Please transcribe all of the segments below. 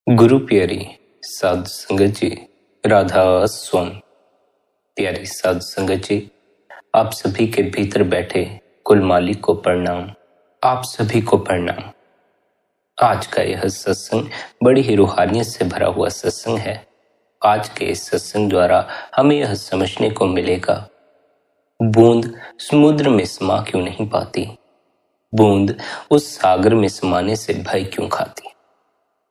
गुरु प्यारी साधु संगत जी, राधा स्वम। प्यारी साधु संगत जी, आप सभी के भीतर बैठे कुल मालिक को प्रणाम। आप सभी को प्रणाम। आज का यह सत्संग बड़ी ही रूहानियत से भरा हुआ सत्संग है। आज के इस सत्संग द्वारा हमें यह समझने को मिलेगा, बूंद समुद्र में समा क्यों नहीं पाती, बूंद उस सागर में समाने से भय क्यों खाती।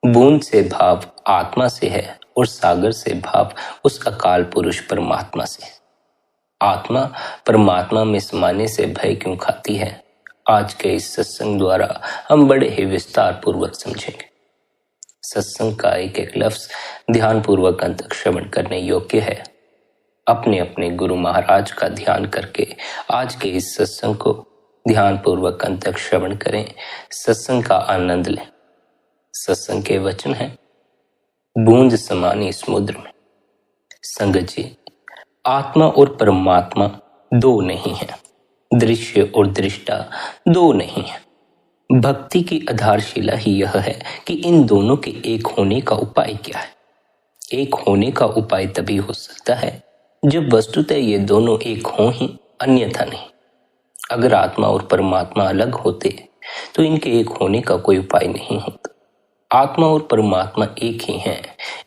बूंद से भाव आत्मा से है और सागर से भाव उस अकाल पुरुष परमात्मा से। आत्मा परमात्मा में समाने से भय क्यों खाती है, आज के इस सत्संग द्वारा हम बड़े ही विस्तार पूर्वक समझेंगे। सत्संग का एक एक लफ्ज ध्यान पूर्वक अंत तक श्रवण करने योग्य है। अपने अपने गुरु महाराज का ध्यान करके आज के इस सत्संग को ध्यान पूर्वक अंत तक श्रवण करें, सत्संग का आनंद लें। सत्संग के वचन है, बूंद समानी समुद्र में। संगत जी, आत्मा और परमात्मा दो नहीं है, दृश्य और दृष्टा दो नहीं है। भक्ति की आधारशिला ही यह है कि इन दोनों के एक होने का उपाय क्या है। एक होने का उपाय तभी हो सकता है जब वस्तुतः ये दोनों एक हों ही, अन्यथा नहीं। अगर आत्मा और परमात्मा अलग होते तो इनके एक होने का कोई उपाय नहीं होता। आत्मा और परमात्मा एक ही हैं,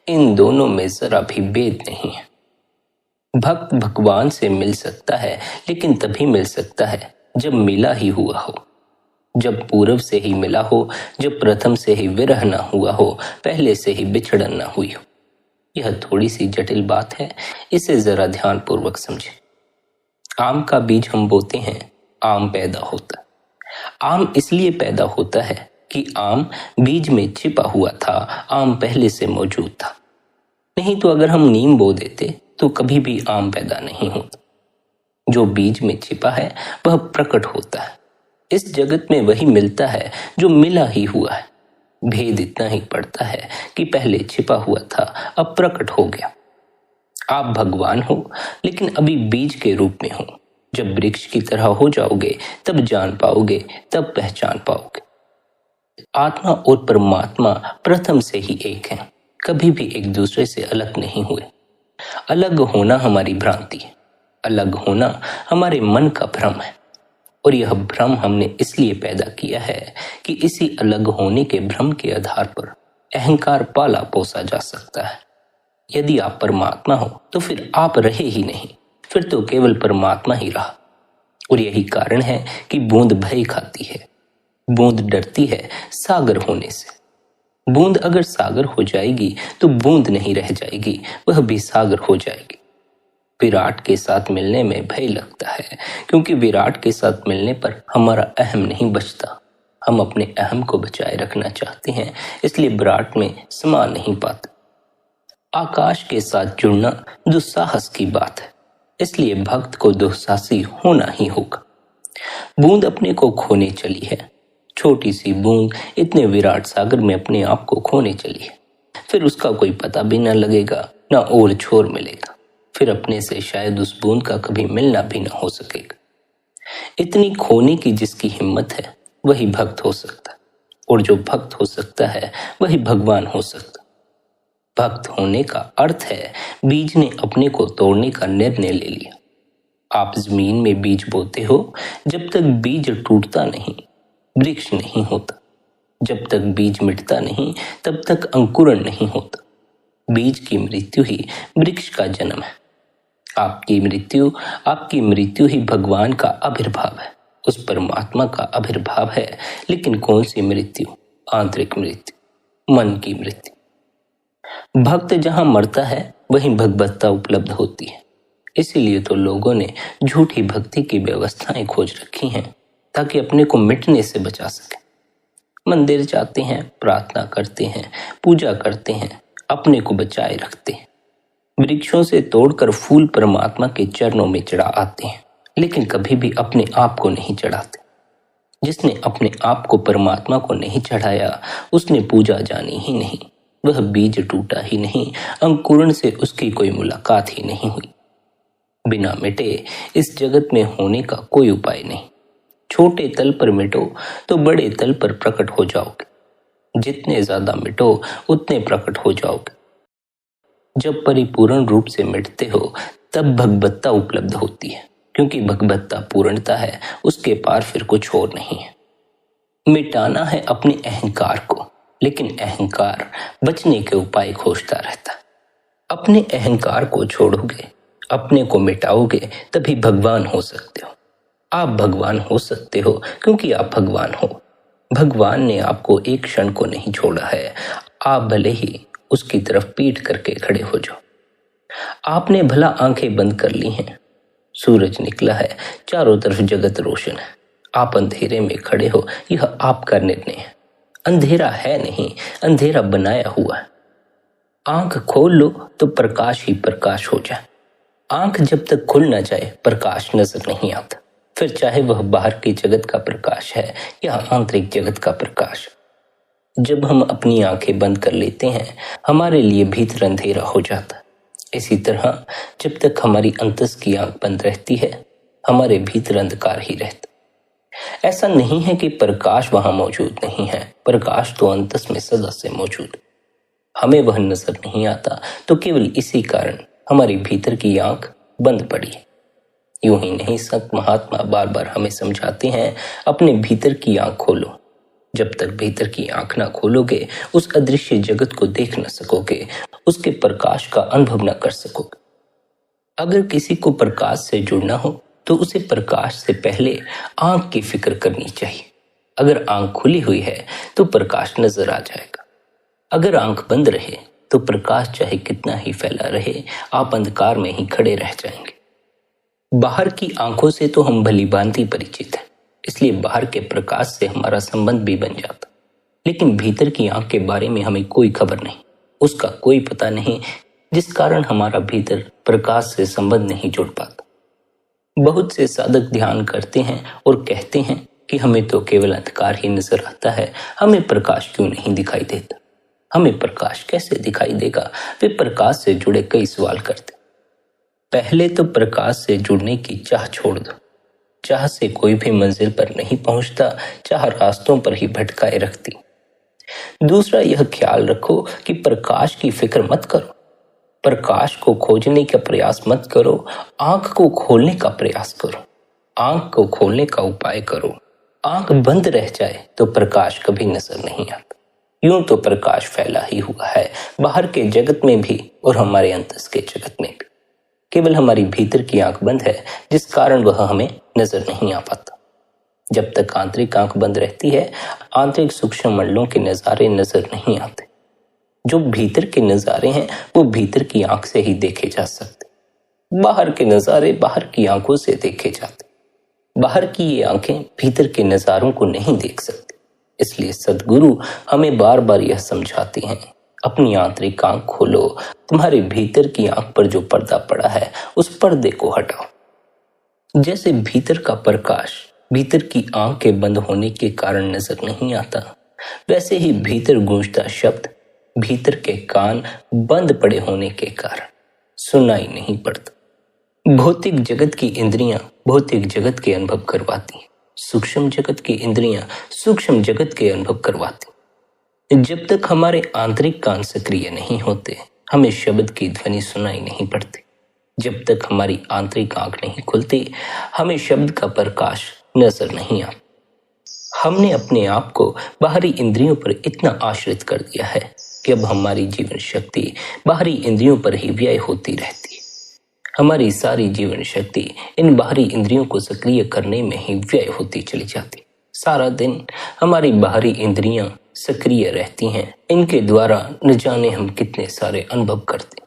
इन दोनों में जरा भी भेद नहीं है। भक्त भगवान से मिल सकता है, लेकिन तभी मिल सकता है जब मिला ही हुआ हो, जब पूर्व से ही मिला हो, जब प्रथम से ही विरह न हुआ हो, पहले से ही बिछड़न न हुई हो। यह थोड़ी सी जटिल बात है, इसे जरा ध्यान पूर्वक समझें। आम का बीज हम बोते हैं, आम पैदा होता। आम इसलिए पैदा होता है कि आम बीज में छिपा हुआ था, आम पहले से मौजूद था। नहीं तो अगर हम नीम बो देते तो कभी भी आम पैदा नहीं होता। जो बीज में छिपा है वह प्रकट होता है। इस जगत में वही मिलता है जो मिला ही हुआ है। भेद इतना ही पड़ता है कि पहले छिपा हुआ था, अब प्रकट हो गया। आप भगवान हो, लेकिन अभी बीज के रूप में हो। जब वृक्ष की तरह हो जाओगे तब जान पाओगे, तब पहचान पाओगे। आत्मा और परमात्मा प्रथम से ही एक हैं, कभी भी एक दूसरे से अलग नहीं हुए। अलग होना हमारी भ्रांति है, अलग होना हमारे मन का भ्रम है। और यह भ्रम हमने इसलिए पैदा किया है कि इसी अलग होने के भ्रम के आधार पर अहंकार पाला पोसा जा सकता है। यदि आप परमात्मा हो तो फिर आप रहे ही नहीं, फिर तो केवल परमात्मा ही रहा। और यही कारण है कि बूंद भय खाती है, बूंद डरती है सागर होने से। बूंद अगर सागर हो जाएगी तो बूंद नहीं रह जाएगी, वह भी सागर हो जाएगी। विराट के साथ मिलने में भय लगता है, क्योंकि विराट के साथ मिलने पर हमारा अहम नहीं बचता। हम अपने अहम को बचाए रखना चाहते हैं, इसलिए विराट में समा नहीं पाते। आकाश के साथ जुड़ना दुस्साहस की बात है, इसलिए भक्त को दुस्साहसी होना ही होगा। बूंद अपने को खोने चली है, छोटी सी बूंद इतने विराट सागर में अपने आप को खोने चली है। फिर उसका कोई पता भी न लगेगा, न और छोर मिलेगा। फिर अपने से शायद उस बूंद का कभी मिलना भी न हो सकेगा। इतनी खोने की जिसकी हिम्मत है वही भक्त हो सकता है, और जो भक्त हो सकता है वही भगवान हो सकता है। भक्त होने का अर्थ है बीज ने अपने को तोड़ने का निर्णय ले लिया। आप जमीन में बीज बोते हो, जब तक बीज टूटता नहीं वृक्ष नहीं होता। जब तक बीज मिटता नहीं तब तक अंकुरण नहीं होता। बीज की मृत्यु ही वृक्ष का जन्म है। आपकी मृत्यु ही भगवान का आविर्भाव है, उस परमात्मा का आविर्भाव है। लेकिन कौन सी मृत्यु? आंतरिक मृत्यु, मन की मृत्यु। भक्त जहां मरता है वहीं भगवत्ता उपलब्ध होती है। इसीलिए तो लोगों ने झूठी भक्ति की व्यवस्थाएं खोज रखी हैं, ताकि अपने को मिटने से बचा सके। मंदिर जाते हैं, प्रार्थना करते हैं, पूजा करते हैं, अपने को बचाए रखते हैं। वृक्षों से तोड़कर फूल परमात्मा के चरणों में चढ़ा आते हैं, लेकिन कभी भी अपने आप को नहीं चढ़ाते। जिसने अपने आप को परमात्मा को नहीं चढ़ाया उसने पूजा जानी ही नहीं। वह बीज टूटा ही नहीं, अंकुरण से उसकी कोई मुलाकात ही नहीं हुई। बिना मिटे इस जगत में होने का कोई उपाय नहीं। छोटे तल पर मिटो तो बड़े तल पर प्रकट हो जाओगे। जितने ज्यादा मिटो उतने प्रकट हो जाओगे। जब परिपूर्ण रूप से मिटते हो तब भगवत्ता उपलब्ध होती है, क्योंकि भगवत्ता पूर्णता है, उसके पार फिर कुछ और नहीं है। मिटाना है अपने अहंकार को, लेकिन अहंकार बचने के उपाय खोजता रहता है। अपने अहंकार को छोड़ोगे, अपने को मिटाओगे, तभी भगवान हो सकते हो। आप भगवान हो सकते हो क्योंकि आप भगवान हो। भगवान ने आपको एक क्षण को नहीं छोड़ा है। आप भले ही उसकी तरफ पीठ करके खड़े हो जाओ। आपने भला आंखें बंद कर ली हैं, सूरज निकला है, चारों तरफ जगत रोशन है, आप अंधेरे में खड़े हो, यह आपका निर्णय है। अंधेरा है नहीं, अंधेरा बनाया हुआ है। आंख खोल लो तो प्रकाश ही प्रकाश हो जाए। आंख जब तक खुल ना जाए प्रकाश नजर नहीं आता, फिर चाहे वह बाहर की जगत का प्रकाश है या आंतरिक जगत का प्रकाश। जब हम अपनी आंखें बंद कर लेते हैं हमारे लिए भीतर अंधेरा हो जाता है। इसी तरह जब तक हमारी अंतस की आंख बंद रहती है हमारे भीतर अंधकार ही रहता। ऐसा नहीं है कि प्रकाश वहां मौजूद नहीं है, प्रकाश तो अंतस में सदा से मौजूद। हमें वह नजर नहीं आता तो केवल इसी कारण हमारी भीतर की आंख बंद पड़ी। यूं ही नहीं, संत महात्मा बार बार हमें समझाते हैं अपने भीतर की आंख खोलो। जब तक भीतर की आंख ना खोलोगे उस अदृश्य जगत को देख न सकोगे, उसके प्रकाश का अनुभव न कर सकोगे। अगर किसी को प्रकाश से जुड़ना हो तो उसे प्रकाश से पहले आंख की फिक्र करनी चाहिए। अगर आंख खुली हुई है तो प्रकाश नजर आ जाएगा। अगर आंख बंद रहे तो प्रकाश चाहे कितना ही फैला रहे आप अंधकार में ही खड़े रह जाएंगे। बाहर की आंखों से तो हम भली भांति परिचित हैं, इसलिए बाहर के प्रकाश से हमारा संबंध भी बन जाता, लेकिन भीतर की आंख के बारे में हमें कोई खबर नहीं, उसका कोई पता नहीं, जिस कारण हमारा भीतर प्रकाश से संबंध नहीं जुड़ पाता। बहुत से साधक ध्यान करते हैं और कहते हैं कि हमें तो केवल अंधकार ही नजर आता है, हमें प्रकाश क्यों नहीं दिखाई देता। हमें प्रकाश कैसे दिखाई देगा? वे प्रकाश से जुड़े कई सवाल करते। पहले तो प्रकाश से जुड़ने की चाह छोड़ दो। चाह से कोई भी मंजिल पर नहीं पहुंचता, चाह रास्तों पर ही भटकाए रखती। दूसरा, यह ख्याल रखो कि प्रकाश की फिक्र मत करो, प्रकाश को खोजने का प्रयास मत करो, आंख को खोलने का प्रयास करो, आंख को खोलने का उपाय करो। आंख बंद रह जाए तो प्रकाश कभी नजर नहीं आता। यूं तो प्रकाश फैला ही हुआ है बाहर के जगत में भी और हमारे अंतस के जगत में भी। केवल हमारी भीतर की आंख बंद है, जिस कारण वह हमें नजर नहीं आ पाता। जब तक आंतरिक आंख बंद रहती है आंतरिक सूक्ष्म मंडलों के नजारे नजर नहीं आते। जो भीतर के नजारे हैं वो भीतर की आंख से ही देखे जा सकते। बाहर के नजारे बाहर की आंखों से देखे जाते। बाहर की ये आंखें भीतर के नजारों को नहीं देख सकती। इसलिए सद्गुरु हमें बार बार यह समझाते हैं, अपनी आंतरिक आंख खोलो, तुम्हारे भीतर की आंख पर जो पर्दा पड़ा है उस पर्दे को हटाओ। जैसे भीतर का प्रकाश भीतर की आंख के बंद होने के कारण नजर नहीं आता, वैसे ही भीतर गूंजता शब्द भीतर के कान बंद पड़े होने के कारण सुनाई नहीं पड़ता। भौतिक जगत की इंद्रियां भौतिक जगत के अनुभव करवाती, सूक्ष्म जगत की इंद्रियां सूक्ष्म जगत के अनुभव करवाती। जब तक हमारे आंतरिक कान सक्रिय नहीं होते हमें शब्द की ध्वनि सुनाई नहीं पड़ती। जब तक हमारी आंतरिक आंख नहीं खुलती हमें शब्द का प्रकाश नजर नहीं आता। हमने अपने आप को बाहरी इंद्रियों पर इतना आश्रित कर दिया है कि अब हमारी जीवन शक्ति बाहरी इंद्रियों पर ही व्यय होती रहती है। हमारी सारी जीवन शक्ति इन बाहरी इंद्रियों को सक्रिय करने में ही व्यय होती चली जाती। सारा दिन हमारी बाहरी इंद्रियां सक्रिय रहती हैं, इनके द्वारा न जाने हम कितने सारे अनुभव करते।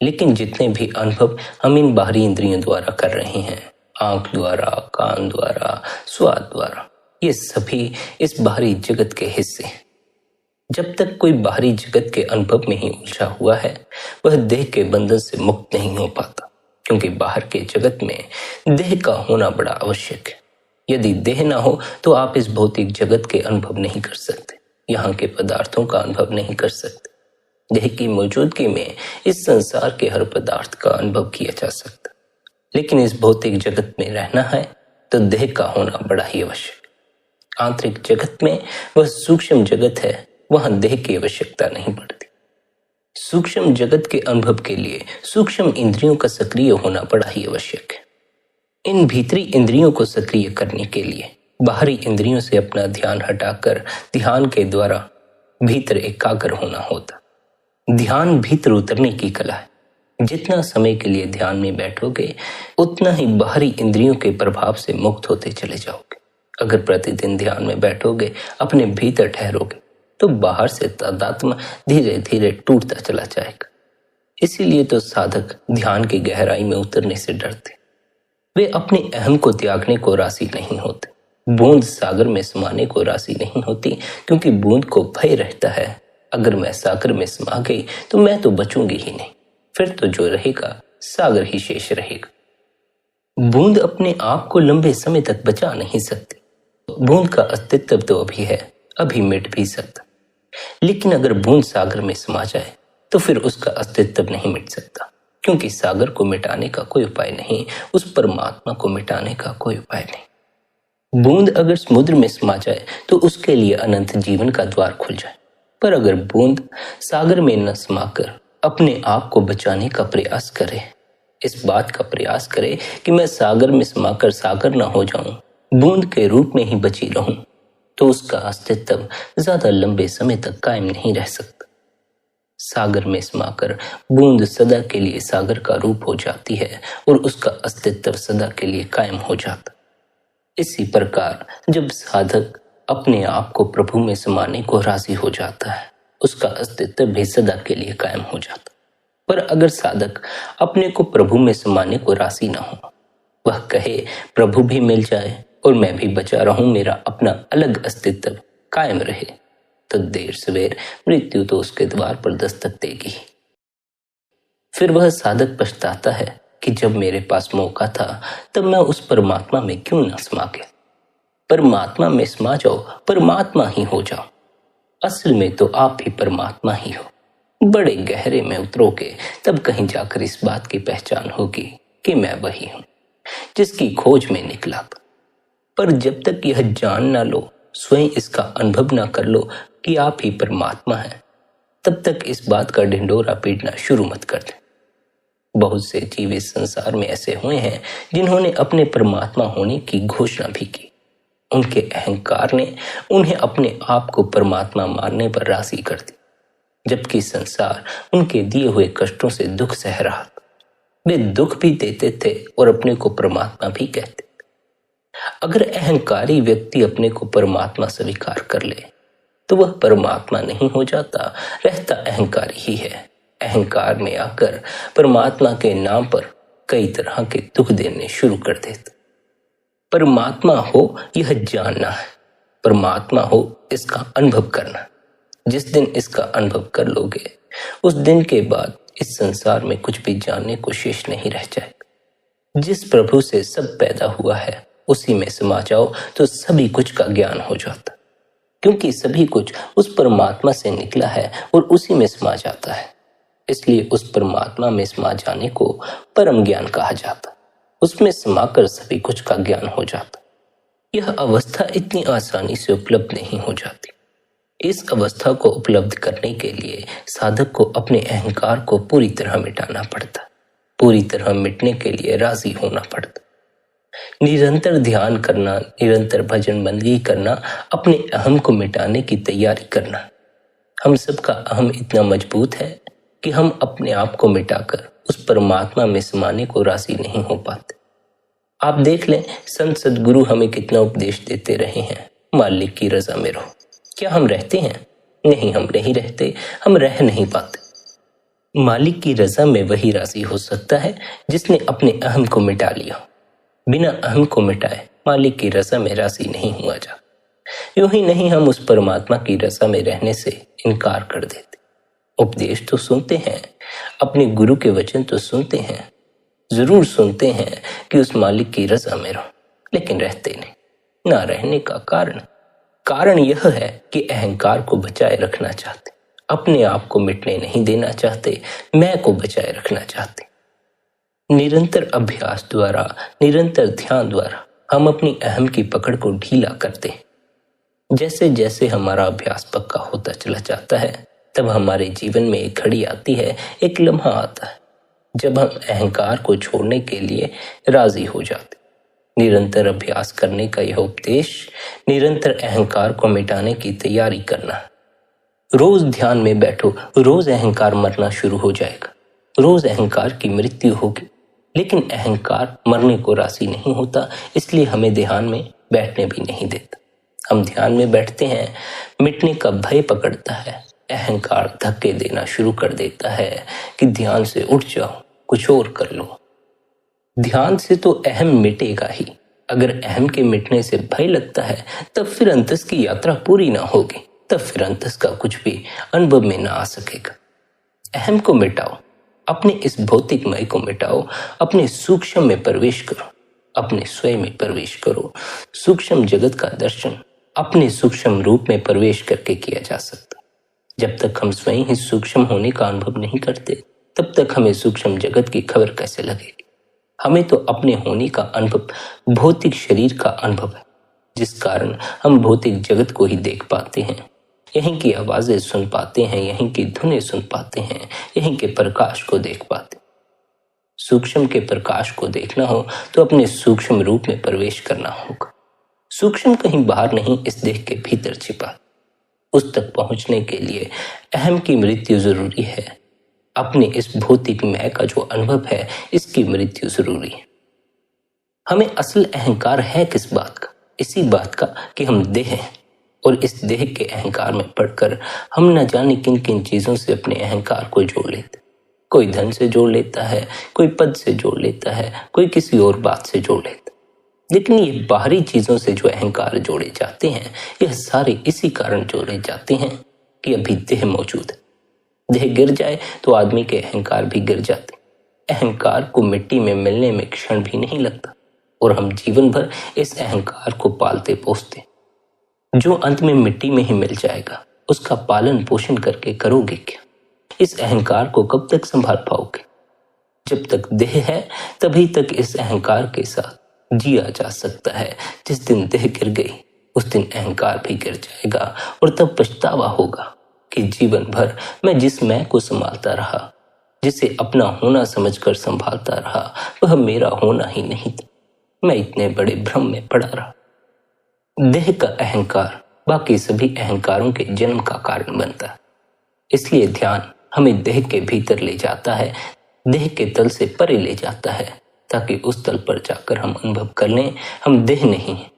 लेकिन जितने भी अनुभव हम इन बाहरी इंद्रियों द्वारा कर रहे हैं, आंख द्वारा, कान द्वारा, स्वाद द्वारा, ये सभी इस बाहरी जगत के हिस्से हैं। जब तक कोई बाहरी जगत के अनुभव में ही उलझा हुआ है वह देह के बंधन से मुक्त नहीं हो पाता, क्योंकि बाहर के जगत में देह का होना बड़ा आवश्यक है। यदि देह ना हो तो आप इस भौतिक जगत के अनुभव नहीं कर सकते, यहाँ के पदार्थों का अनुभव नहीं कर सकते। देह की मौजूदगी में इस संसार के हर पदार्थ का अनुभव किया जा सकता, लेकिन इस भौतिक जगत में रहना है तो देह का होना बड़ा ही आवश्यक। आंतरिक जगत में वह सूक्ष्म जगत है वहां देह की आवश्यकता नहीं पड़ती। सूक्ष्म जगत के अनुभव के लिए सूक्ष्म इंद्रियों का सक्रिय होना बड़ा ही आवश्यक है। इन भीतरी इंद्रियों को सक्रिय करने के लिए बाहरी इंद्रियों से अपना ध्यान हटाकर ध्यान के द्वारा भीतर एकाग्र होना होता। ध्यान भीतर उतरने की कला है। जितना समय के लिए ध्यान में बैठोगे उतना ही बाहरी इंद्रियों के प्रभाव से मुक्त होते चले जाओगे। अगर प्रतिदिन ध्यान में बैठोगे, अपने भीतर ठहरोगे, तो बाहर से तादात्म्य धीरे धीरे टूटता चला जाएगा। इसीलिए तो साधक ध्यान की गहराई में उतरने से डरते। वे अपने अहम को त्यागने को राजी नहीं होते। बूंद सागर में समाने को राजी नहीं होती, क्योंकि बूंद को भय रहता है, अगर मैं सागर में समा गई तो मैं तो बचूंगी ही नहीं, फिर तो जो रहेगा सागर ही शेष रहेगा। बूंद अपने आप को लंबे समय तक बचा नहीं सकती। बूंद का अस्तित्व तो अभी है, अभी मिट भी सकता, लेकिन अगर बूंद सागर में समा जाए तो फिर उसका अस्तित्व नहीं मिट सकता, क्योंकि सागर को मिटाने का कोई उपाय नहीं, उस परमात्मा को मिटाने का कोई उपाय नहीं। बूंद अगर समुद्र में समा जाए तो उसके लिए अनंत जीवन का द्वार खुल जाए, पर अगर बूंद सागर में न समाकर अपने आप को बचाने का प्रयास करे, इस बात का प्रयास करे कि मैं सागर में समाकर सागर न हो जाऊं, बूंद के रूप में ही बची रहूं, तो उसका अस्तित्व ज्यादा लंबे समय तक कायम नहीं रह सकता। सागर में समाकर बूंद सदा के लिए सागर का रूप हो जाती है और उसका अस्तित्व सदा के लिए कायम हो जाता। इसी प्रकार जब साधक अपने आप को प्रभु में समाने को राजी हो जाता है, उसका अस्तित्व भी सदा के लिए कायम हो जाता। पर अगर साधक अपने को प्रभु में समाने को राजी ना हो, वह कहे प्रभु भी मिल जाए और मैं भी बचा रहूं, मेरा अपना अलग अस्तित्व कायम रहे, तो देर सवेर मृत्यु तो उसके द्वार पर दस्तक देगी। फिर वह साधक पछताता है कि जब मेरे पास मौका था तब मैं उस परमात्मा में क्यों न समा गया। परमात्मा में समा जाओ, परमात्मा ही हो जाओ। असल में तो आप भी परमात्मा ही हो। बड़े गहरे में उतरोगे तब कहीं जाकर इस बात की पहचान होगी कि मैं वही हूं जिसकी खोज में निकला था। पर जब तक यह जान ना लो, स्वयं इसका अनुभव ना कर लो कि आप ही परमात्मा हैं, तब तक इस बात का ढिंढोरा पीटना शुरू मत कर दें। बहुत से जीव इस संसार में ऐसे हुए हैं जिन्होंने अपने परमात्मा होने की घोषणा भी की। उनके अहंकार ने उन्हें अपने आप को परमात्मा मानने पर राजी कर दी, जबकि संसार उनके दिए हुए कष्टों से दुख सह रहा था। वे दुख भी देते थे और अपने को परमात्मा भी कहते थे। अगर अहंकारी व्यक्ति अपने को परमात्मा स्वीकार कर ले तो वह परमात्मा नहीं हो जाता, रहता अहंकारी ही है। अहंकार में आकर परमात्मा के नाम पर कई तरह के दुख देने शुरू कर देता। परमात्मा हो यह जानना है, परमात्मा हो इसका अनुभव करना। जिस दिन इसका अनुभव कर लोगे, उस दिन के बाद इस संसार में कुछ भी जानने को शेष नहीं रह जाएगा। जिस प्रभु से सब पैदा हुआ है उसी में समा जाओ तो सभी कुछ का ज्ञान हो जाता, क्योंकि सभी कुछ उस परमात्मा से निकला है और उसी में समा जाता है। इसलिए उस परमात्मा में समा जाने को परम ज्ञान कहा जाता। उसमें समाकर सभी कुछ का ज्ञान हो जाता। यह अवस्था इतनी आसानी से उपलब्ध नहीं हो जाती। इस अवस्था को उपलब्ध करने के लिए साधक को अपने अहंकार को पूरी तरह मिटाना पड़ता। पूरी तरह मिटने के लिए राजी होना पड़ता। निरंतर ध्यान करना, निरंतर भजन बंदगी करना, अपने अहम को मिटाने की तैयारी करना। हम सबका अहम इतना मजबूत है कि हम अपने आप को मिटाकर उस परमात्मा में समाने को राजी नहीं हो पाते। आप देख लें, संत सद्गुरु हमें कितना उपदेश देते रहे हैं, मालिक की रजा में रहो। क्या हम रहते हैं? नहीं, हम नहीं रहते, हम रह नहीं पाते। मालिक की रजा में वही राजी हो सकता है जिसने अपने अहम को मिटा लिया। बिना अहम को मिटाए मालिक की रजा में राजी नहीं हुआ जा। यूं ही नहीं, हम उस परमात्मा की रजा में रहने से इनकार कर देते। उपदेश तो सुनते हैं, अपने गुरु के वचन तो सुनते हैं, जरूर सुनते हैं कि उस मालिक की रजा में रहो, लेकिन रहते नहीं। ना रहने का कारण यह है कि अहंकार को बचाए रखना चाहते, अपने आप को मिटने नहीं देना चाहते, मैं को बचाए रखना चाहते। निरंतर अभ्यास द्वारा, निरंतर ध्यान द्वारा हम अपनी अहम की पकड़ को ढीला करते हैं। जैसे जैसे हमारा अभ्यास पक्का होता चला जाता है, तब हमारे जीवन में एक घड़ी आती है, एक लम्हा आता है जब हम अहंकार को छोड़ने के लिए राजी हो जाते। निरंतर अभ्यास करने का यह उपदेश निरंतर अहंकार को मिटाने की तैयारी करना है। रोज ध्यान में बैठो, रोज अहंकार मरना शुरू हो जाएगा। रोज अहंकार की मृत्यु होगी, लेकिन अहंकार मरने को राजी नहीं होता, इसलिए हमें ध्यान में बैठने भी नहीं देता। हम ध्यान में बैठते हैं, मिटने का भय पकड़ता है, अहंकार धक्के देना शुरू कर देता है कि ध्यान से उठ जाओ, कुछ और कर लो। ध्यान से तो अहम मिटेगा ही। अगर अहम के मिटने से भय लगता है, तब फिर अंतस की यात्रा पूरी ना होगी, तब फिर अंतस का कुछ भी अनुभव में ना आ सकेगा। अहम को मिटाओ, अपने इस भौतिक मय को मिटाओ, अपने सूक्ष्म में प्रवेश करो, अपने स्वयं में प्रवेश करो। सूक्ष्म जगत का दर्शन अपने सूक्ष्म रूप में प्रवेश करके किया जा सकता। जब तक हम स्वयं ही सूक्ष्म होने का अनुभव नहीं करते, तब तक हमें सूक्ष्म जगत की खबर कैसे लगेगी। हमें तो अपने होने का अनुभव भौतिक शरीर का अनुभव है, जिस कारण हम भौतिक जगत को ही देख पाते हैं, यहीं की आवाजें सुन पाते हैं, यहीं की धुनें सुन पाते हैं, यहीं के प्रकाश को देख पाते। सूक्ष्म के प्रकाश को देखना हो तो अपने सूक्ष्म रूप में प्रवेश करना होगा। सूक्ष्म कहीं बाहर नहीं, इस देह के भीतर छिपा। उस तक पहुंचने के लिए अहम की मृत्यु जरूरी है। अपने इस भौतिक मैं का जो अनुभव है, इसकी मृत्यु जरूरी है। हमें असल अहंकार है किस बात का? इसी बात का कि हम देह हैं, और इस देह के अहंकार में पड़कर हम न जाने किन किन चीजों से अपने अहंकार को जोड़ लेते। कोई धन से जोड़ लेता है, कोई पद से जोड़ लेता है, कोई किसी और बात से जोड़ लेता। लेकिन ये बाहरी चीजों से जो अहंकार जोड़े जाते हैं, यह सारे इसी कारण जोड़े जाते हैं कि अभी देह मौजूद है। देह गिर जाए तो आदमी के अहंकार भी गिर जाते। अहंकार को मिट्टी में मिलने में क्षण भी नहीं लगता, और हम जीवन भर इस अहंकार को पालते पोसते। जो अंत में मिट्टी में ही मिल जाएगा, उसका पालन पोषण करके करोगे क्या? इस अहंकार को कब तक संभाल पाओगे? जब तक देह है, तभी तक इस अहंकार के साथ जिया जा सकता है। जिस दिन देह गिर गई, उस दिन अहंकार भी गिर जाएगा, और तब पछतावा होगा कि जीवन भर मैं जिस मैं को संभालता रहा, जिसे अपना होना समझकर संभालता रहा, वह मेरा होना ही नहीं था। मैं इतने बड़े भ्रम में पड़ा रहा। देह का अहंकार बाकी सभी अहंकारों के जन्म का कारण बनता है। इसलिए ध्यान हमें देह के भीतर ले जाता है, देह के तल से परे ले जाता है, ताकि उस तल पर जाकर हम अनुभव कर लें हम देह नहीं हैं।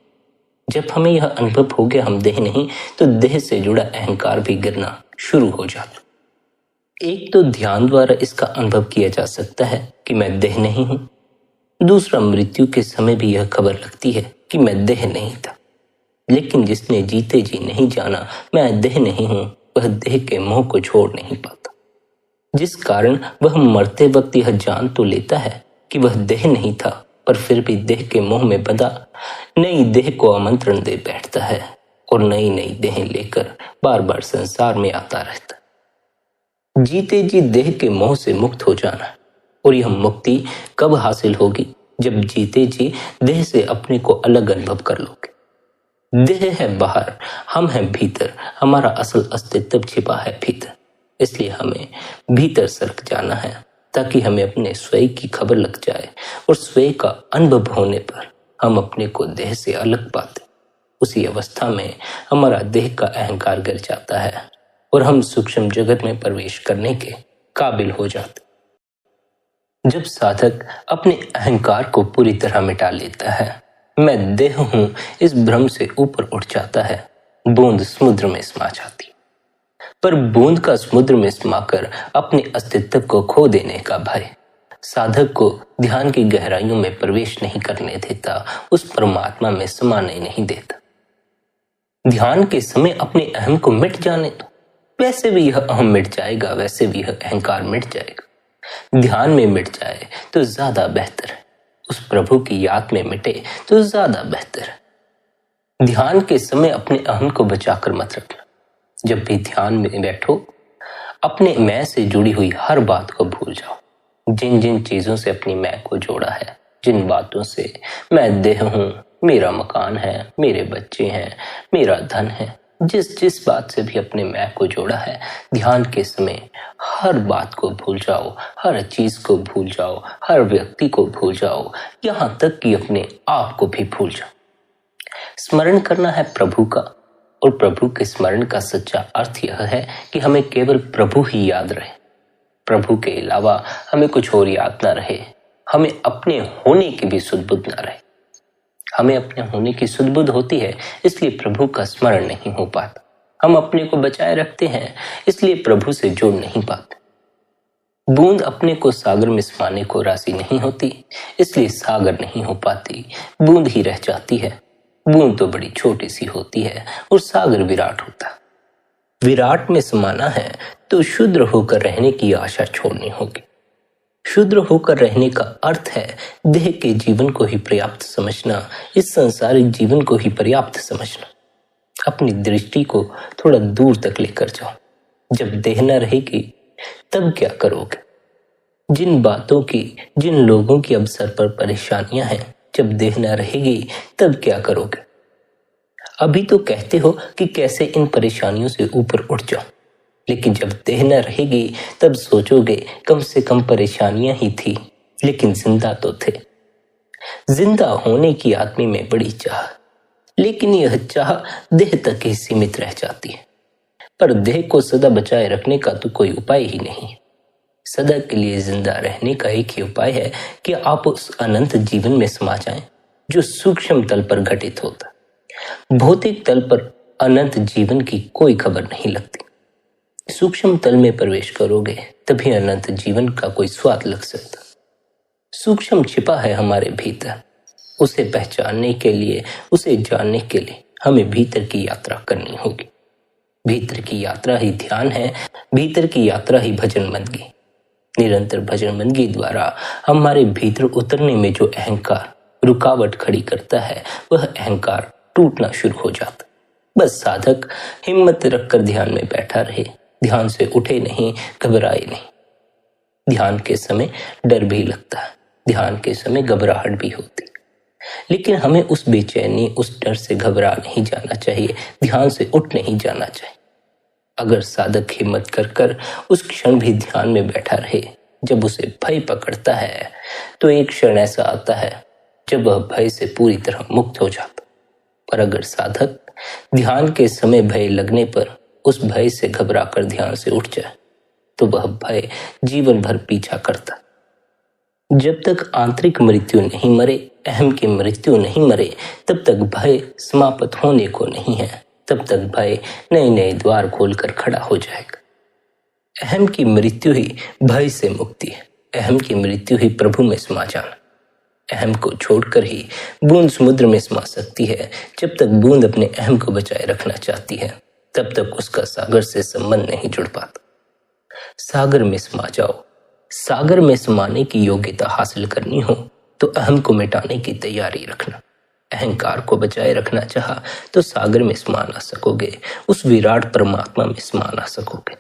जब हमें यह अनुभव हो गया हम देह नहीं, तो देह से जुड़ा अहंकार भी गिरना शुरू हो जाता। एक तो ध्यान द्वारा इसका अनुभव किया जा सकता है कि मैं देह नहीं हूं। दूसरा, मृत्यु के समय भी यह खबर लगती है कि मैं देह नहीं था। लेकिन जिसने जीते जी नहीं जाना मैं देह नहीं हूं, वह देह के मोह को छोड़ नहीं पाता, जिस कारण वह मरते वक्त यह जान तो लेता है कि वह देह नहीं था, पर फिर भी देह के मोह में बंधा नई देह को आमंत्रण दे बैठता है, और नई नई देह लेकर बार बार संसार में आता रहता। जीते जी देह के मोह से मुक्त हो जाना, और यह मुक्ति कब हासिल होगी? जब जीते जी देह से अपने को अलग अनुभव कर लोगे। देह है बाहर, हम हैं भीतर, हमारा असल अस्तित्व छिपा है भीतर। इसलिए हमें भीतर सरक जाना है, ताकि हमें अपने स्वयं की खबर लग जाए, और स्वयं का अनुभव होने पर हम अपने को देह से अलग पाते। उसी अवस्था में हमारा देह का अहंकार गिर जाता है, और हम सूक्ष्म जगत में प्रवेश करने के काबिल हो जाते। जब साधक अपने अहंकार को पूरी तरह मिटा लेता है, मैं देह हूं, इस भ्रम से ऊपर उठ जाता है, बूंद समुद्र में समा जाती। पर बूंद का समुद्र में समाकर अपने अस्तित्व को खो देने का भय साधक को ध्यान की गहराइयों में प्रवेश नहीं करने देता, उस परमात्मा में समाने नहीं देता। ध्यान के समय अपने अहम को मिट जाने दो, वैसे भी यह अहम मिट जाएगा, वैसे भी यह अहंकार मिट जाएगा। ध्यान में मिट जाए तो ज्यादा बेहतर है, उस प्रभु की याद में मिटे तो ज्यादा बेहतर है। ध्यान के समय अपने अहम को बचाकर मत रखना। जब भी ध्यान में बैठो, अपने मैं से जुड़ी हुई हर बात को भूल जाओ। जिन जिन चीजों से अपनी मैं को जोड़ा है, जिन बातों से मैं देह हूं, मेरा मकान है, मेरे बच्चे हैं, मेरा धन है, जिस जिस बात से भी अपने मैं को जोड़ा है, ध्यान के समय हर बात को भूल जाओ, हर चीज को भूल जाओ, हर व्यक्ति को भूल जाओ, यहां तक कि अपने आप को भी भूल जाओ। स्मरण करना है प्रभु का, और प्रभु के स्मरण का सच्चा अर्थ यह है कि हमें केवल प्रभु ही याद रहे। प्रभु के अलावा हमें कुछ और याद ना रहे। हमें अपने होने की भी सुध-बुध ना रहे। हमें अपने होने की सुध-बुध होती है, इसलिए प्रभु का स्मरण नहीं हो पाता। हम अपने को बचाए रखते हैं, इसलिए प्रभु से जुड़ नहीं पाते। बूंद अपने को सागर में समाने को राजी नहीं होती, इसलिए सागर नहीं हो पाती, बूंद ही रह जाती है। बूंद तो बड़ी छोटी सी होती है और सागर विराट होता। विराट में समाना है तो शुद्र होकर रहने की आशा छोड़नी होगी। शुद्र होकर रहने का अर्थ है देह के जीवन को ही पर्याप्त समझना, इस संसारिक जीवन को ही पर्याप्त समझना। अपनी दृष्टि को थोड़ा दूर तक लेकर जाओ। जब देह न रहेगी तब क्या करोगे? जिन बातों की, जिन लोगों की अवसर पर परेशानियां हैं, जब देह न रहेगी तब क्या करोगे? अभी तो कहते हो कि कैसे इन परेशानियों से ऊपर उठ जाओ, लेकिन जब देह न रहेगी तब सोचोगे कम से कम परेशानियां ही थी, लेकिन जिंदा तो थे। जिंदा होने की आदमी में बड़ी चाह, लेकिन यह चाह देह तक ही सीमित रह जाती है। पर देह को सदा बचाए रखने का तो कोई उपाय ही नहीं। सदा के लिए जिंदा रहने का एक ही उपाय है कि आप उस अनंत जीवन में समा जाएं, जो सूक्ष्म तल पर घटित होता। भौतिक तल पर अनंत जीवन की कोई खबर नहीं लगती। सूक्ष्म तल में प्रवेश करोगे तभी अनंत जीवन का कोई स्वाद लग सकता। सूक्ष्म छिपा है हमारे भीतर, उसे पहचानने के लिए, उसे जानने के लिए हमें भीतर की यात्रा करनी होगी। भीतर की यात्रा ही ध्यान है, भीतर की यात्रा ही भजन बंदगी। निरंतर भजन बंदगी द्वारा हमारे भीतर उतरने में जो अहंकार रुकावट खड़ी करता है, वह अहंकार टूटना शुरू हो जाता। बस साधक हिम्मत रखकर ध्यान में बैठा रहे, ध्यान से उठे नहीं, घबराए नहीं। ध्यान के समय डर भी लगता है, ध्यान के समय घबराहट भी होती, लेकिन हमें उस बेचैनी, उस डर से घबरा नहीं जाना चाहिए, ध्यान से उठ नहीं जाना चाहिए। अगर साधक हिम्मत कर कर उस क्षण भी ध्यान में बैठा रहे, जब उसे भय पकड़ता है तो एक क्षण ऐसा आता है जब वह भय से पूरी तरह मुक्त हो जाता। पर अगर साधक ध्यान के समय भय लगने पर उस भय से घबरा कर ध्यान से उठ जाए तो वह भय जीवन भर पीछा करता। जब तक आंतरिक मृत्यु नहीं मरे, अहम की मृत्यु नहीं मरे, तब तक भय समाप्त होने को नहीं है। तब तक भय नए नए द्वार खोलकर खड़ा हो जाएगा। अहम की मृत्यु ही भय से मुक्ति है। अहम की मृत्यु ही प्रभु में समा जाना। अहम को छोड़कर ही बूंद समुद्र में समा सकती है। जब तक बूंद अपने अहम को बचाए रखना चाहती है, तब तक उसका सागर से संबंध नहीं जुड़ पाता। सागर में समा जाओ। सागर में समाने की योग्यता हासिल करनी हो तो अहम को मिटाने की तैयारी रखना। अहंकार को बचाए रखना चाहा तो सागर में समा ना सकोगे, उस विराट परमात्मा में समा ना सकोगे।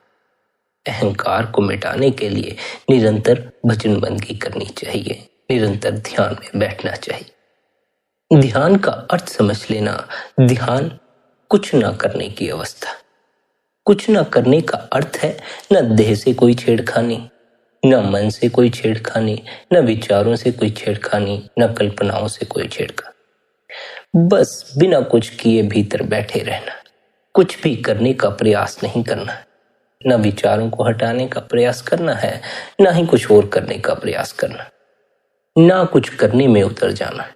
अहंकार को मिटाने के लिए निरंतर भजन बंदगी करनी चाहिए, निरंतर ध्यान में बैठना चाहिए। ध्यान का अर्थ समझ लेना। ध्यान कुछ ना करने की अवस्था। कुछ ना करने का अर्थ है न देह से कोई छेड़खानी, न मन से कोई छेड़खानी, न विचारों से कोई छेड़खानी, न कल्पनाओं से कोई छेड़खानी। बस बिना कुछ किए भीतर बैठे रहना, कुछ भी करने का प्रयास नहीं करना। न विचारों को हटाने का प्रयास करना है, न ही कुछ और करने का प्रयास करना, ना कुछ करने में उतर जाना।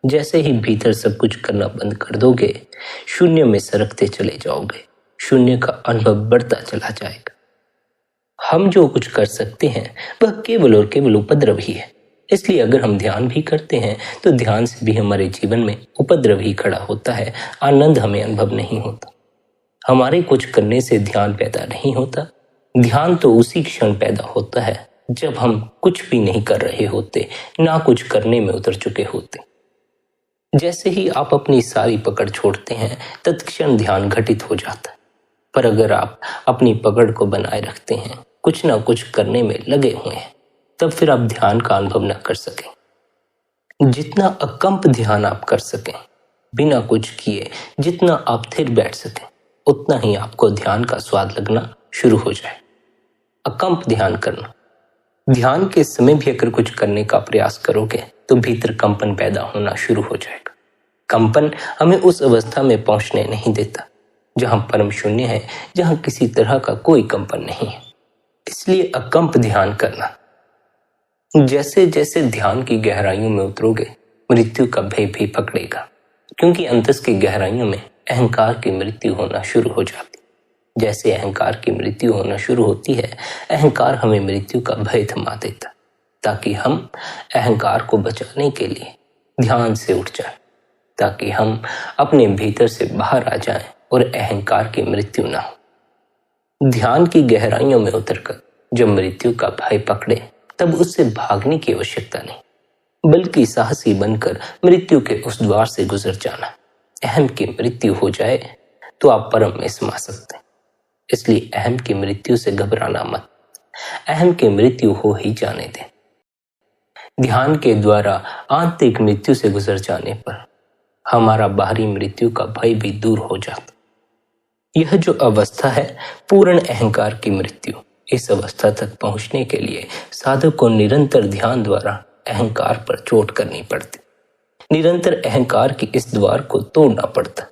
जैसे ही भीतर सब कुछ करना बंद कर दोगे, शून्य में सरकते चले जाओगे, शून्य का अनुभव बढ़ता चला जाएगा। हम जो कुछ कर सकते हैं वह केवल और केवल उपद्रव ही है। इसलिए अगर हम ध्यान भी करते हैं तो ध्यान से भी हमारे जीवन में उपद्रव ही खड़ा होता है, आनंद हमें अनुभव नहीं होता। हमारे कुछ करने से ध्यान पैदा नहीं होता। ध्यान तो उसी क्षण पैदा होता है जब हम कुछ भी नहीं कर रहे होते, ना कुछ करने में उतर चुके होते। जैसे ही आप अपनी सारी पकड़ छोड़ते हैं, तत्क्षण ध्यान घटित हो जाता है। पर अगर आप अपनी पकड़ को बनाए रखते हैं, कुछ ना कुछ करने में लगे हुए हैं, तब फिर आप ध्यान का अनुभव न कर सकें। जितना अकंप ध्यान आप कर सकें, बिना कुछ किए जितना आप स्थिर बैठ सकें, उतना ही आपको ध्यान का स्वाद लगना शुरू हो जाए। अकंप ध्यान करना, ध्यान के समय भी अगर कुछ करने का प्रयास करोगे तो भीतर कंपन पैदा होना शुरू हो जाएगा। कंपन हमें उस अवस्था में पहुंचने नहीं देता जहां परम शून्य है, जहां किसी तरह का कोई कंपन नहीं है। इसलिए अकंप ध्यान करना। जैसे जैसे ध्यान की गहराइयों में उतरोगे, मृत्यु का भय भी पकड़ेगा, क्योंकि अंतस की गहराइयों में अहंकार की मृत्यु होना शुरू हो जाती। जैसे अहंकार की मृत्यु होना शुरू होती है, अहंकार हमें मृत्यु का भय थमा देता, ताकि हम अहंकार को बचाने के लिए ध्यान से उठ जाएं, ताकि हम अपने भीतर से बाहर आ जाएं और अहंकार की मृत्यु ना हो। ध्यान की गहराइयों में उतरकर जब मृत्यु का भय पकड़े, तब उससे भागने की आवश्यकता नहीं, बल्कि साहसी बनकर मृत्यु के उस द्वार से गुजर जाना। अहम की मृत्यु हो जाए तो आप परम में समा सकते हैं। इसलिए अहम की मृत्यु से घबराना मत, अहम की मृत्यु हो ही जाने दें। ध्यान के द्वारा आंतरिक मृत्यु से गुजर जाने पर हमारा बाहरी मृत्यु का भय भी दूर हो जाता। यह जो अवस्था है पूर्ण अहंकार की मृत्यु, इस अवस्था तक पहुंचने के लिए साधक को निरंतर ध्यान द्वारा अहंकार पर चोट करनी पड़ती। निरंतर अहंकार की इस द्वार को तोड़ना पड़ता।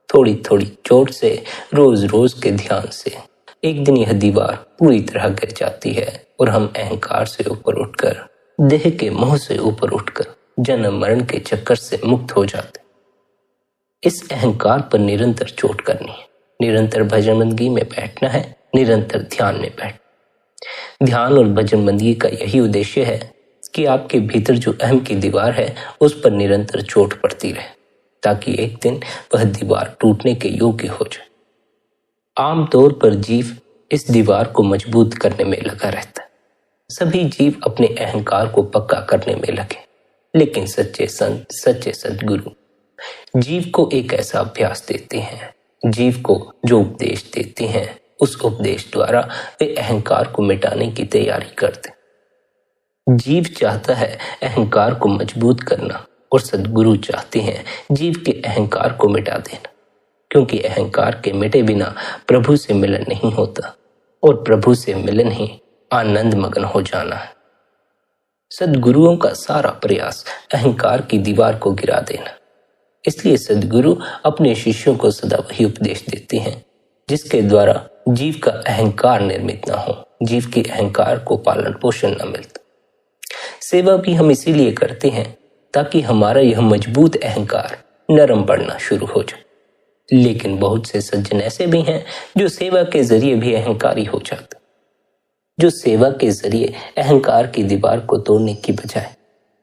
थोड़ी थोड़ी चोट से, रोज रोज के ध्यान से एक दिन यह दीवार पूरी तरह गिर जाती है और हम अहंकार से ऊपर उठकर, देह के मोह से ऊपर उठकर जन्म मरण के चक्कर से मुक्त हो जाते। इस अहंकार पर निरंतर चोट करनी है, निरंतर भजन बंदगी में बैठना है, निरंतर ध्यान में बैठ। ध्यान और भजन बंदगी का यही उद्देश्य है कि आपके भीतर जो अहम की दीवार है उस पर निरंतर चोट पड़ती रहे, ताकि एक दिन वह दीवार टूटने के योग्य हो जाए। आमतौर पर जीव इस दीवार को मजबूत करने में लगा रहता है। सभी जीव अपने अहंकार को पक्का करने में लगे, लेकिन सच्चे संत, सच्चे सद्गुरु जीव को एक ऐसा अभ्यास देते हैं, जीव को जो उपदेश देते हैं उस उपदेश द्वारा वे अहंकार को मिटाने की तैयारी करते। जीव चाहता है अहंकार को मजबूत करना और सद्गुरु चाहते हैं जीव के अहंकार को मिटा देना, क्योंकि अहंकार के मिटे बिना प्रभु से मिलन नहीं होता और प्रभु से मिलन ही आनंद मग्न हो जाना है। सद्गुरुओं का सारा प्रयास अहंकार की दीवार को गिरा देना। इसलिए सद्गुरु अपने शिष्यों को सदा वही उपदेश देते हैं जिसके द्वारा जीव का अहंकार निर्मित न हो, जीव के अहंकार को पालन पोषण न मिलता। सेवा भी हम इसीलिए करते हैं ताकि हमारा यह मजबूत अहंकार नरम पड़ना शुरू हो जाए। लेकिन बहुत से सज्जन ऐसे भी हैं जो सेवा के जरिए भी अहंकारी हो जाते, जो सेवा के जरिए अहंकार की दीवार को तोड़ने की बजाय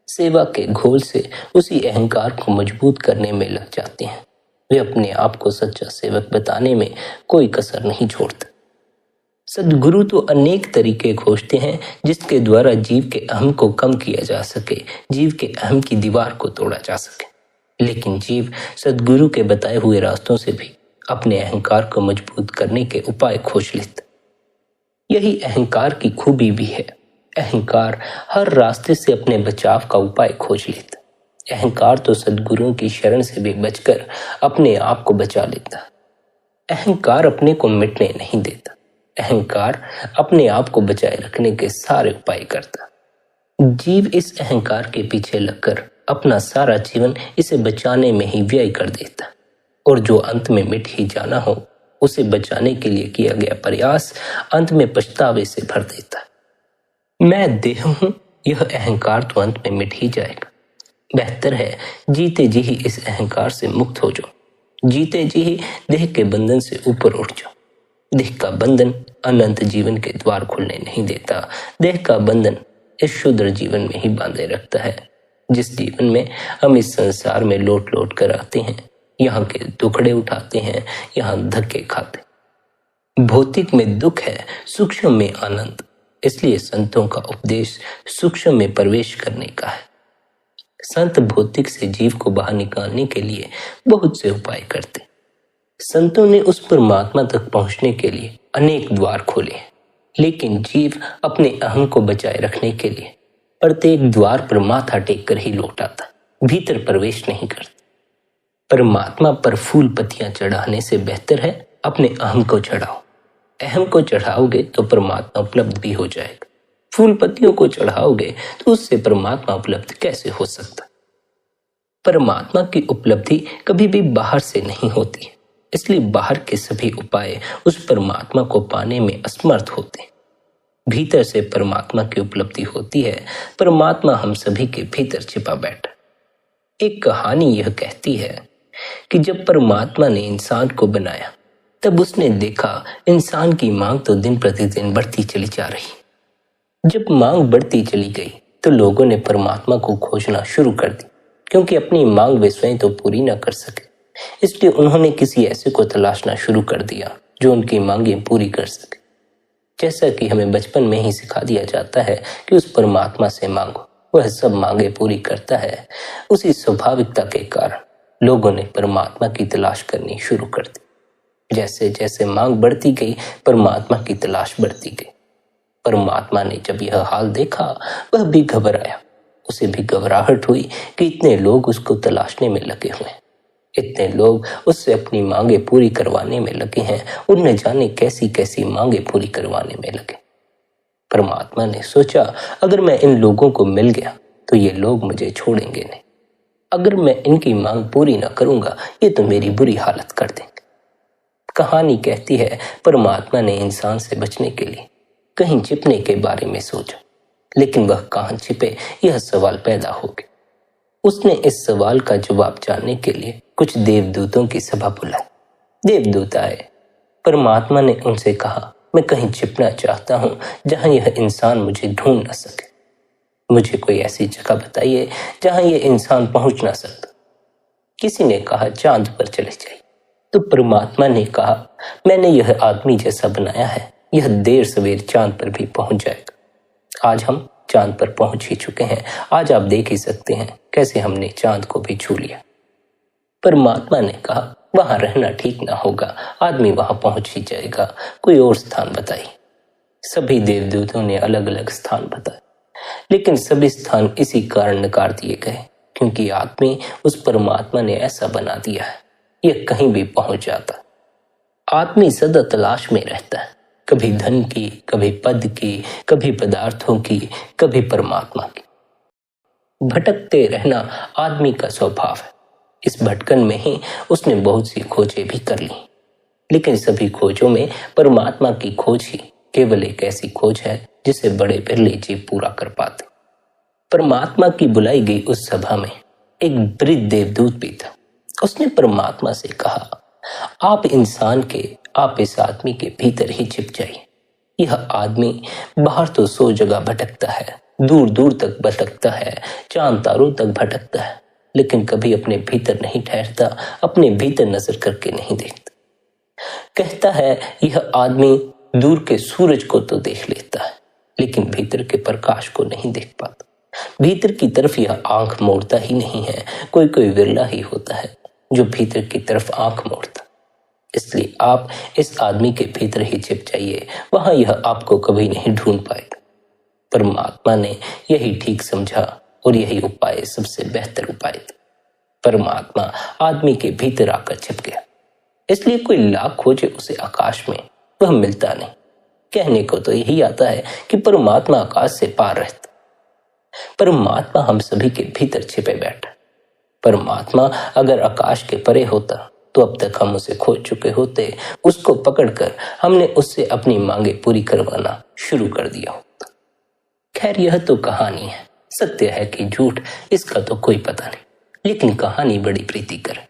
सेवा के घोल से उसी अहंकार को मजबूत करने में लग जाते हैं। वे अपने आप को सच्चा सेवक बताने में कोई कसर नहीं छोड़ते। सद्गुरु तो अनेक तरीके खोजते हैं जिसके द्वारा जीव के अहम को कम किया जा सके, जीव के अहम की दीवार को तोड़ा जा सके। लेकिन जीव सद्गुरु के बताए हुए रास्तों से भी अपने अहंकार को मजबूत करने के उपाय खोज लेता। यही अहंकार की खूबी भी है। अहंकार हर रास्ते से अपने बचाव का उपाय खोज लेता। अहंकार तो सद्गुरुओं की शरण से भी बचकर अपने आप को बचा लेता। अहंकार अपने को मिटने नहीं देता। अहंकार अपने आप को बचाए रखने के सारे उपाय करता। जीव इस अहंकार के पीछे लगकर अपना सारा जीवन इसे बचाने में ही व्यय कर देता, और जो अंत में मिट ही जाना हो उसे बचाने के लिए किया गया प्रयास अंत में पछतावे से भर देता। मैं देह हूं, यह अहंकार तो अंत में मिट ही जाएगा। बेहतर है जीते जी ही इस अहंकार से मुक्त हो जाओ। जीते जी ही देह के बंधन से ऊपर उठ जाओ। देह का बंधन अनंत जीवन के द्वार खुलने नहीं देता। देह का बंधन इस क्षुद्र जीवन में ही बांधे रखता है, जिस जीवन में हम इस संसार में लौट लौट कर आते हैं, यहाँ के दुखड़े उठाते हैं, यहाँ धक्के खाते। भौतिक में दुख है, सूक्ष्म में आनंद। इसलिए संतों का उपदेश सूक्ष्म में प्रवेश करने का है। संत भौतिक से जीव को बाहर निकालने के लिए बहुत से उपाय करते। संतों ने उस परमात्मा तक पहुंचने के लिए अनेक द्वार खोले, लेकिन जीव अपने अहम को बचाए रखने के लिए प्रत्येक द्वार पर माथा टेक कर ही लौट आता, भीतर प्रवेश नहीं करता। परमात्मा पर फूल पत्तियां चढ़ाने से बेहतर है अपने अहम को चढ़ाओ। अहम को चढ़ाओगे तो परमात्मा उपलब्ध भी हो जाएगा। फूल पत्तियों को चढ़ाओगे तो उससे परमात्मा उपलब्ध कैसे हो सकता? परमात्मा की उपलब्धि कभी भी बाहर से नहीं होती है, इसलिए बाहर के सभी उपाय उस परमात्मा को पाने में असमर्थ होते हैं। भीतर से परमात्मा की उपलब्धि होती है। परमात्मा हम सभी के भीतर छिपा बैठा। एक कहानी यह कहती है कि जब परमात्मा ने इंसान को बनाया तब उसने देखा इंसान की मांग तो दिन प्रतिदिन बढ़ती चली जा रही। जब मांग बढ़ती चली गई तो लोगों ने परमात्मा को खोजना शुरू कर दी, क्योंकि अपनी मांग वे स्वयं तो पूरी न कर सके, इसलिए उन्होंने किसी ऐसे को तलाशना शुरू कर दिया जो उनकी मांगें पूरी कर सके। जैसा कि हमें बचपन में ही सिखा दिया जाता है कि उस परमात्मा से मांगो, वह सब मांगे पूरी करता है। उसी स्वाभाविकता के कारण लोगों ने परमात्मा की तलाश करनी शुरू कर दी। जैसे जैसे मांग बढ़ती गई, परमात्मा की तलाश बढ़ती गई। परमात्मा ने जब यह हाल देखा, वह भी घबराया। उसे भी घबराहट हुई कि इतने लोग उसको तलाशने में लगे हुए हैं, इतने लोग उससे अपनी मांगे पूरी करवाने में लगे हैं, उन्हें जाने कैसी कैसी मांगे पूरी करवाने में लगे। परमात्मा ने सोचा, अगर मैं इन लोगों को मिल गया तो ये लोग मुझे छोड़ेंगे नहीं। अगर मैं इनकी मांग पूरी ना करूंगा, ये तो मेरी बुरी हालत कर देंगे। कहानी कहती है, परमात्मा ने इंसान से बचने के लिए कहीं छिपने के बारे में सोचा, लेकिन वह कहां छिपे, यह सवाल पैदा हो गया। उसने इस सवाल का जवाब जानने के लिए कुछ देवदूतों की सभा बुलाई। देवदूत आए। परमात्मा ने उनसे कहा, मैं कहीं छिपना चाहता हूं जहां यह इंसान मुझे ढूंढ न सके। मुझे कोई ऐसी जगह बताइए जहां यह इंसान पहुंच ना सकता। किसी ने कहा, चांद पर चले जाइए। तो परमात्मा ने कहा, मैंने यह आदमी जैसा बनाया है, यह देर सवेर चांद पर भी पहुंच जाएगा। आज हम चांद पर पहुंच ही चुके हैं। आज आप देख ही सकते हैं कैसे हमने चांद को भी छू लिया। परमात्मा ने कहा, वहां रहना ठीक ना होगा, आदमी वहां पहुंच ही जाएगा, कोई और स्थान बताइए। सभी देवदूतों ने अलग अलग स्थान बताए, लेकिन सभी स्थान इसी कारण नकार दिए गए, क्योंकि आदमी उस परमात्मा ने ऐसा बना दिया है, यह कहीं भी पहुंच जाता। आदमी सदा तलाश में रहता है, कभी धन की, कभी पद की, कभी पदार्थों की, कभी परमात्मा की। भटकते रहना आदमी का स्वभाव है। इस भटकन में ही उसने बहुत सी खोजें भी कर ली, लेकिन सभी खोजों में परमात्मा की खोज ही केवल एक ऐसी खोज है जिसे बड़े बिरले जीव पूरा कर पाते। परमात्मा की बुलाई गई उस सभा में एक वृद्ध देवदूत भी था। उसने परमात्मा से कहा, आप इंसान के, आप इस आदमी के भीतर ही छिप जाइए। यह आदमी बाहर तो 100 जगह भटकता है, दूर दूर तक भटकता है, चांद तारों तक भटकता है, लेकिन कभी अपने भीतर नहीं ठहरता, अपने भीतर नजर करके नहीं देखता। कहता है, यह आदमी दूर के सूरज को तो देख लेता है, लेकिन भीतर के प्रकाश को नहीं देख पाता। भीतर की तरफ यह आंख मोड़ता ही नहीं है। कोई कोई विरला ही होता है जो भीतर की तरफ आंख मोड़ता। इसलिए आप इस आदमी के भीतर ही छिप जाइए, वहां यह आपको कभी नहीं ढूंढ पाएगा। परमात्मा ने यही ठीक समझा और यही उपाय सबसे बेहतर उपाय था। परमात्मा आदमी के भीतर आकर छिप गया, इसलिए कोई लाख खोजे उसे आकाश में, वह मिलता नहीं। कहने को तो यही आता है कि परमात्मा आकाश से पार रहता। परमात्मा हम सभी के भीतर छिपे बैठा। परमात्मा अगर आकाश के परे होता तो अब तक हम उसे खोज चुके होते। उसको पकड़कर हमने उससे अपनी मांगे पूरी करवाना शुरू कर दिया होता। खैर, यह तो कहानी है, सत्य है कि झूठ इसका तो कोई पता नहीं, लेकिन कहानी बड़ी प्रीतिकर है।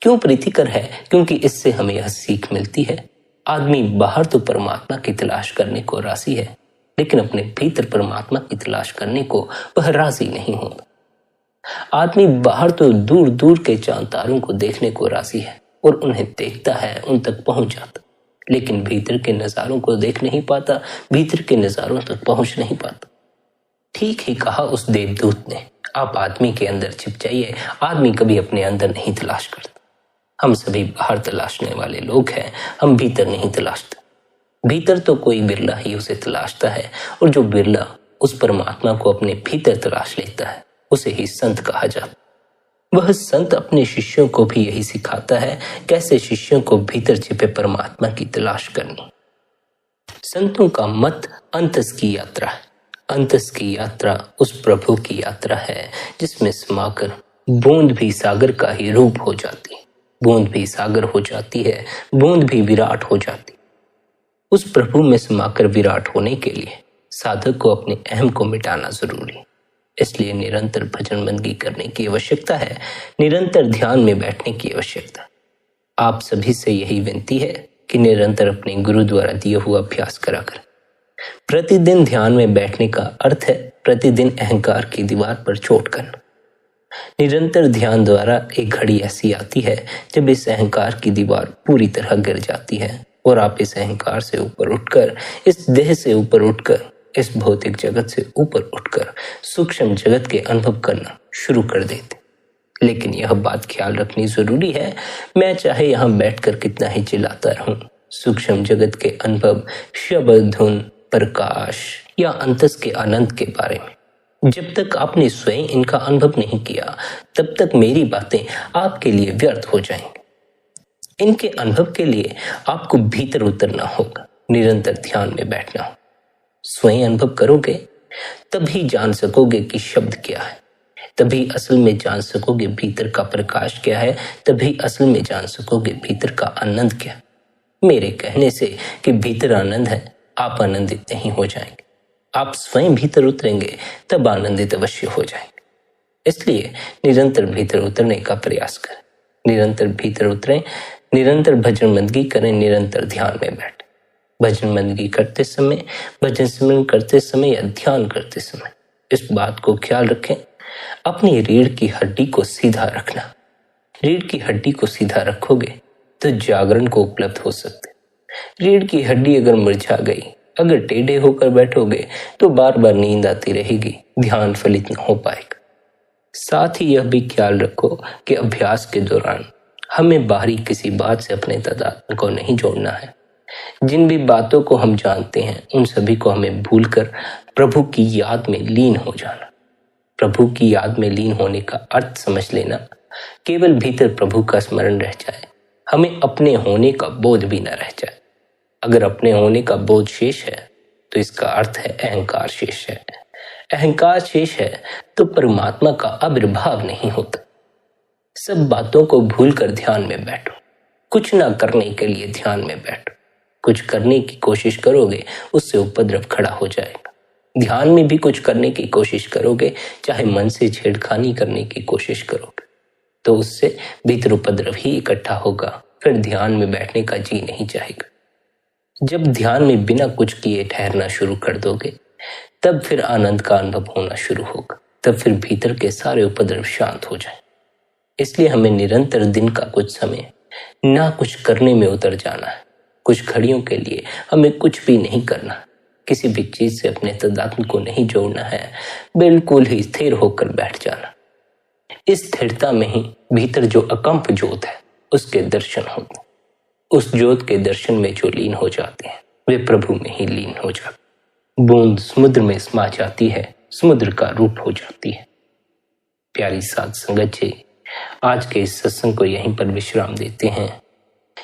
क्यों प्रीतिकर है? क्योंकि इससे हमें यह सीख मिलती है, आदमी बाहर तो परमात्मा की तलाश करने को राजी है, लेकिन अपने भीतर परमात्मा की तलाश करने को वह राजी नहीं होता। आदमी बाहर तो दूर दूर के चांद तारों को देखने को राजी है और उन्हें देखता है, उन तक पहुंच जाता, लेकिन भीतर के नजारों को देख नहीं पाता, भीतर के नजारों तक पहुंच नहीं पाता। ठीक ही कहा उस देवदूत ने, आप आदमी के अंदर छिप जाइए। आदमी कभी अपने अंदर नहीं तलाश करता। हम सभी बाहर तलाशने वाले लोग हैं, हम भीतर नहीं तलाशते। भीतर तो कोई बिरला ही उसे तलाशता है, और जो बिरला उस परमात्मा को अपने भीतर तलाश लेता है, उसे ही संत कहा जाता। वह संत अपने शिष्यों को भी यही सिखाता है, कैसे शिष्यों को भीतर छिपे परमात्मा की तलाश करनी। संतों का मत अंतस की यात्रा है। अंतस की यात्रा उस प्रभु की यात्रा है जिसमें समाकर बूंद भी सागर का ही रूप हो जाती है, बूंद भी सागर हो जाती है, बूंद भी विराट हो जाती है। उस प्रभु में समाकर विराट होने के लिए साधक को अपने अहम को मिटाना जरूरी है। इसलिए निरंतर भजन बंदगी करने की आवश्यकता है, निरंतर ध्यान में बैठने की आवश्यकता है। आप सभी से यही विनती है कि निरंतर अपने गुरु द्वारा दिए हुआ अभ्यास करा कर। प्रतिदिन ध्यान में बैठने का अर्थ है प्रतिदिन अहंकार की दीवार पर चोट करना। निरंतर ध्यान द्वारा एक घड़ी ऐसी आती है जब इस अहंकार की दीवार पूरी तरह गिर जाती है और आप इस अहंकार से ऊपर उठकर, इस देह से ऊपर उठकर, इस भौतिक जगत से ऊपर उठकर सूक्ष्म जगत के अनुभव करना शुरू कर देते। लेकिन यह बात ख्याल रखनी जरूरी है, मैं चाहे यहाँ बैठकर कितना ही चिल्लाता रहूं, सूक्ष्म जगत के अनुभव, शब्द, धुन, प्रकाश या अंतस के आनंद के बारे में जब तक आपने स्वयं इनका अनुभव नहीं किया, तब तक मेरी बातें आपके लिए व्यर्थ हो जाएंगी। इनके अनुभव के लिए आपको भीतर उतरना होगा, निरंतर ध्यान में बैठना होगा। स्वयं अनुभव करोगे तभी जान सकोगे कि शब्द क्या है, तभी असल में जान सकोगे भीतर का प्रकाश क्या है, तभी असल में जान सकोगे भीतर का आनंद क्या है। मेरे कहने से कि भीतर आनंद है, आप आनंदित नहीं हो जाएंगे। आप स्वयं भीतर उतरेंगे तब आनंदित अवश्य हो जाएंगे। इसलिए निरंतर भीतर उतरने का प्रयास करें, निरंतर भीतर उतरें, निरंतर भजन बंदगी करें, निरंतर ध्यान में बैठें। भजन बंदगी करते समय, भजन सिमरन करते समय या ध्यान करते समय इस बात को ख्याल रखें, अपनी रीढ़ की हड्डी को सीधा रखना। रीढ़ की हड्डी को सीधा रखोगे तो जागरण को उपलब्ध हो सकते। रीढ़ की हड्डी अगर मुरझा गई, अगर टेढ़े होकर बैठोगे तो बार बार नींद आती रहेगी, ध्यान फलित न हो पाएगा। साथ ही यह भी ख्याल रखो कि अभ्यास के दौरान हमें बाहरी किसी बात से अपने तादात्म्य को नहीं जोड़ना है। जिन भी बातों को हम जानते हैं उन सभी को हमें भूलकर प्रभु की याद में लीन हो जाना। प्रभु की याद में लीन होने का अर्थ समझ लेना, केवल भीतर प्रभु का स्मरण रह जाए, हमें अपने होने का बोध भी न रह जाए। अगर अपने होने का बोध शेष है तो इसका अर्थ है अहंकार शेष है। अहंकार शेष है तो परमात्मा का आविर्भाव नहीं होता। सब बातों को भूलकर ध्यान में बैठो, कुछ ना करने के लिए ध्यान में बैठो। कुछ करने की कोशिश करोगे उससे उपद्रव खड़ा हो जाएगा। ध्यान में भी कुछ करने की कोशिश करोगे, चाहे मन से छेड़खानी करने की कोशिश करोगे, तो उससे भीतर उपद्रव ही इकट्ठा होगा। फिर ध्यान में बैठने का जी नहीं चाहेगा। जब ध्यान में बिना कुछ किए ठहरना शुरू कर दोगे, तब फिर आनंद का अनुभव होना शुरू होगा, तब फिर भीतर के सारे उपद्रव शांत हो जाए। इसलिए हमें निरंतर दिन का कुछ समय ना कुछ करने में उतर जाना है। कुछ घड़ियों के लिए हमें कुछ भी नहीं करना, किसी भी चीज से अपने तादात्म्य को नहीं जोड़ना है, बिल्कुल ही स्थिर होकर बैठ जाना। इस स्थिरता में ही भीतर जो अकंप ज्योत है उसके दर्शन होते। उस ज्योत के दर्शन में जो लीन हो जाते हैं वे प्रभु में ही लीन हो जाते। बूंद समुद्र में समा जाती है, समुद्र का रूप हो जाती है। प्यारी साध संगत जी, आज के इस सत्संग को यहीं पर विश्राम देते हैं।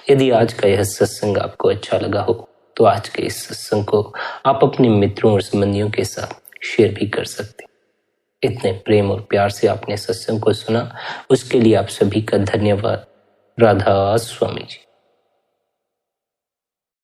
यदि आज का यह सत्संग आपको अच्छा लगा हो तो आज के इस सत्संग को आप अपने मित्रों और संबंधियों के साथ शेयर भी कर सकते। इतने प्रेम और प्यार से आपने सत्संग को सुना, उसके लिए आप सभी का धन्यवाद। राधा स्वामी जी।